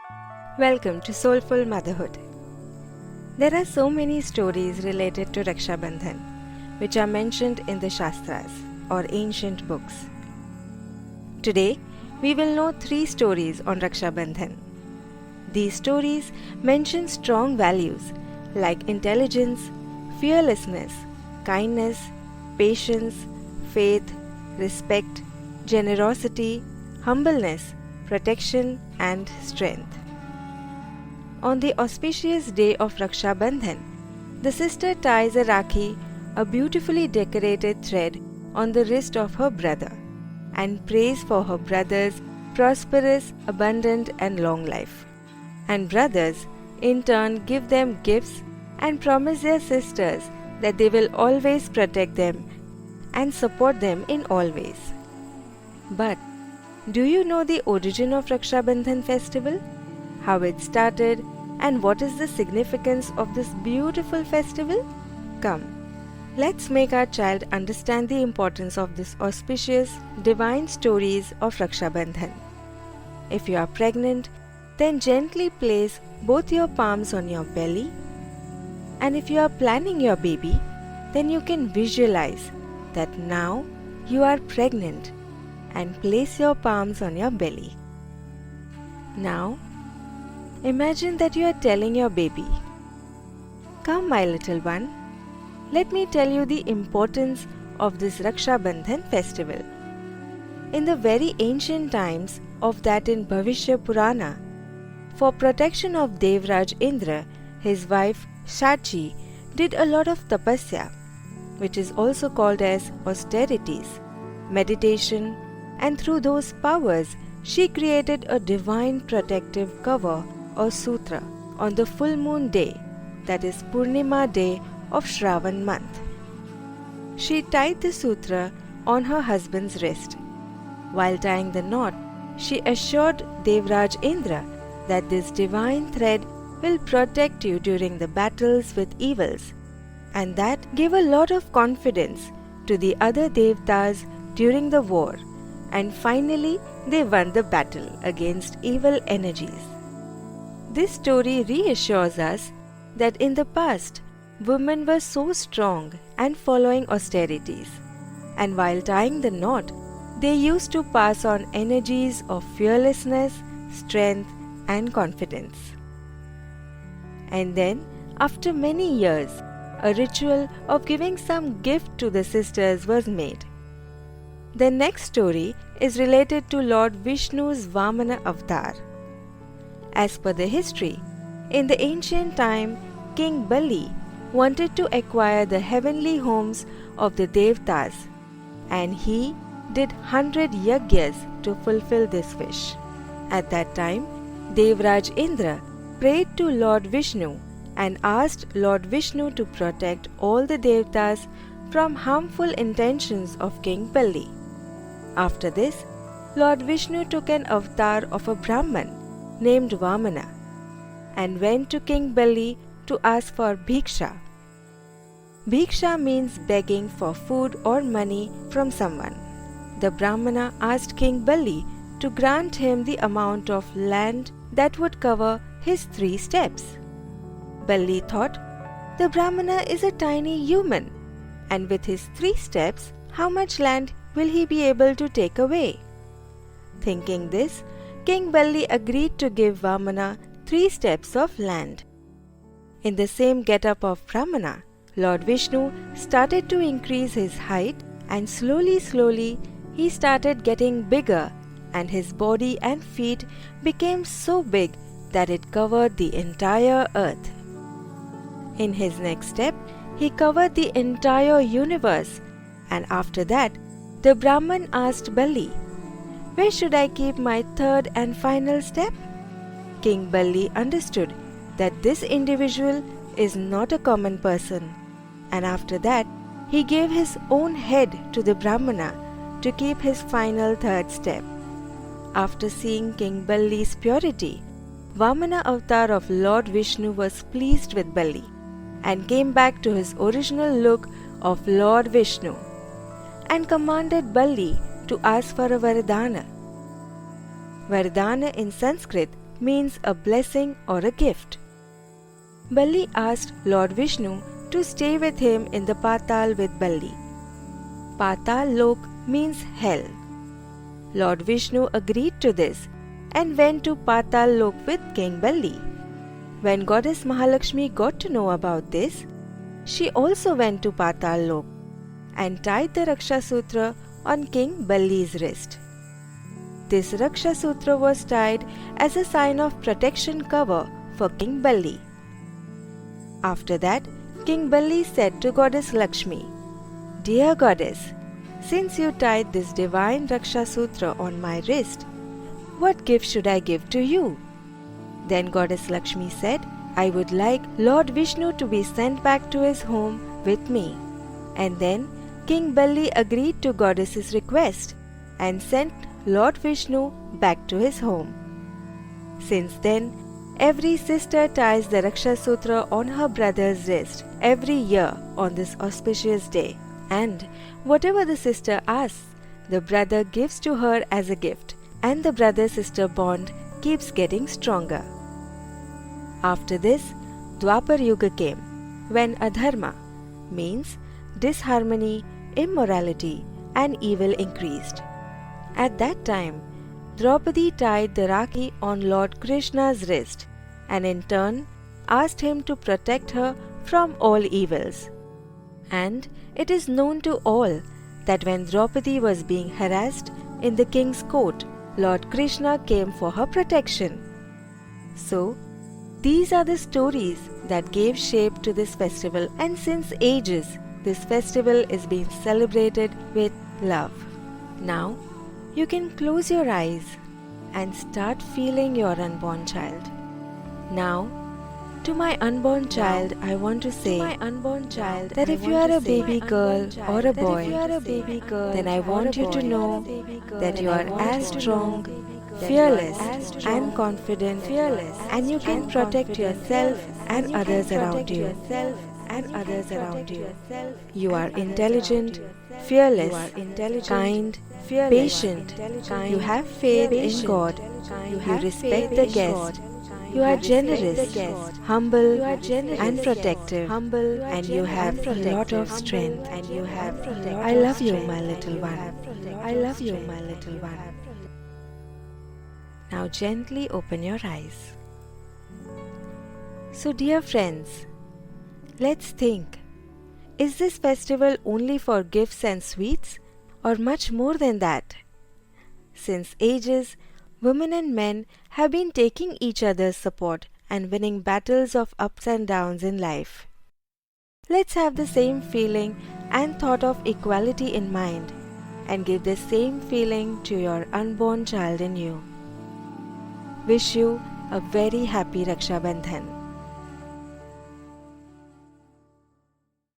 Welcome to Soulful Motherhood. There are so many stories related to Raksha Bandhan, which are mentioned in the Shastras or ancient books. Today, we will know 3 stories on Raksha Bandhan. These stories mention strong values like intelligence, fearlessness, kindness, patience, faith, respect, generosity, humbleness, protection, and strength. On the auspicious day of Raksha Bandhan, the sister ties a Rakhi, a beautifully decorated thread, on the wrist of her brother and prays for her brother's prosperous, abundant, and long life. And brothers, in turn, give them gifts and promise their sisters that they will always protect them and support them in all ways. But do you know the origin of Raksha Bandhan festival? How it started and what is the significance of this beautiful festival? Come, let's make our child understand the importance of this auspicious, divine stories of Raksha Bandhan. If you are pregnant, then gently place both your palms on your belly. And if you are planning your baby, then you can visualize that now you are pregnant and place your palms on your belly. Now, imagine that you are telling your baby, "Come, my little one, let me tell you the importance of this Raksha Bandhan festival." In the very ancient times of that in Bhavishya Purana, for protection of Devraj Indra, his wife Shachi did a lot of tapasya, which is also called as austerities, meditation, and through those powers she created a divine protective cover or sutra on the full moon day, that is Purnima day of Shravan month. She tied the sutra on her husband's wrist. While tying the knot, she assured Devraj Indra that this divine thread will protect you during the battles with evils, and that gave a lot of confidence to the other Devtas during the war, and finally they won the battle against evil energies. This story reassures us that in the past, women were so strong and following austerities, and while tying the knot, they used to pass on energies of fearlessness, strength, and confidence. And then, after many years, a ritual of giving some gift to the sisters was made. The next story is related to Lord Vishnu's Vamana avatar. As per the history, in the ancient time, King Bali wanted to acquire the heavenly homes of the Devtas, and he did 100 yagyas to fulfill this wish. At that time, Devraj Indra prayed to Lord Vishnu and asked Lord Vishnu to protect all the Devtas from harmful intentions of King Bali. After this, Lord Vishnu took an avatar of a Brahman named Vamana and went to King Bali to ask for bhiksha. Bhiksha means begging for food or money from someone. The Brahmana asked King Bali to grant him the amount of land that would cover his 3 steps. Bali thought, the Brahmana is a tiny human, and with his 3 steps, how much land will he be able to take away? Thinking this, King Bali agreed to give Vamana 3 steps of land. In the same get-up of Brahmana, Lord Vishnu started to increase his height, and slowly he started getting bigger, and his body and feet became so big that it covered the entire earth. In his next step, he covered the entire universe, and after that, the Brahman asked Bali, "Where should I keep my 3rd and final step?" King Bali understood that this individual is not a common person, and after that, he gave his own head to the Brahmana to keep his final 3rd step. After seeing King Bali's purity, Vamana avatar of Lord Vishnu was pleased with Bali and came back to his original look of Lord Vishnu and commanded Bali to ask for a Vardhana. Vardhana in Sanskrit means a blessing or a gift. Balli asked Lord Vishnu to stay with him in the Patal with Balli. Patal Lok means hell. Lord Vishnu agreed to this and went to Patal Lok with King Balli. When Goddess Mahalakshmi got to know about this, she also went to Patal Lok and tied the Raksha Sutra on King Balli's wrist. This Raksha Sutra was tied as a sign of protection cover for King Balli. After that, King Balli said to Goddess Lakshmi, "Dear Goddess, since you tied this divine Raksha Sutra on my wrist, what gift should I give to you?" Then Goddess Lakshmi said, "I would like Lord Vishnu to be sent back to his home with me." And then King Balli agreed to Goddess's request and sent Lord Vishnu back to his home. Since then, every sister ties the Raksha Sutra on her brother's wrist every year on this auspicious day. And whatever the sister asks, the brother gives to her as a gift, and the brother-sister bond keeps getting stronger. After this, Dwapar Yuga came, when adharma means disharmony, immorality, and evil increased. At that time, Draupadi tied the Rakhi on Lord Krishna's wrist and in turn asked him to protect her from all evils. And it is known to all that when Draupadi was being harassed in the king's court, Lord Krishna came for her protection. So, these are the stories that gave shape to this festival, and since ages, this festival is being celebrated with love. Now, you can close your eyes and start feeling your unborn child. Now, to my unborn child, I want to say that if you are a baby girl or a boy, then I want you to know that you are as strong, fearless and confident, and you can protect yourself and others around you. You are intelligent, fearless, kind, patient. You have faith in God. You respect the guest. You are generous, humble, and protective, and you have a lot of strength. I love you, my little one. I love you, my little one. Now gently open your eyes. So, dear friends, let's think. Is this festival only for gifts and sweets, or much more than that? Since ages, women and men have been taking each other's support and winning battles of ups and downs in life. Let's have the same feeling and thought of equality in mind and give the same feeling to your unborn child in you. Wish you a very happy Raksha Bandhan.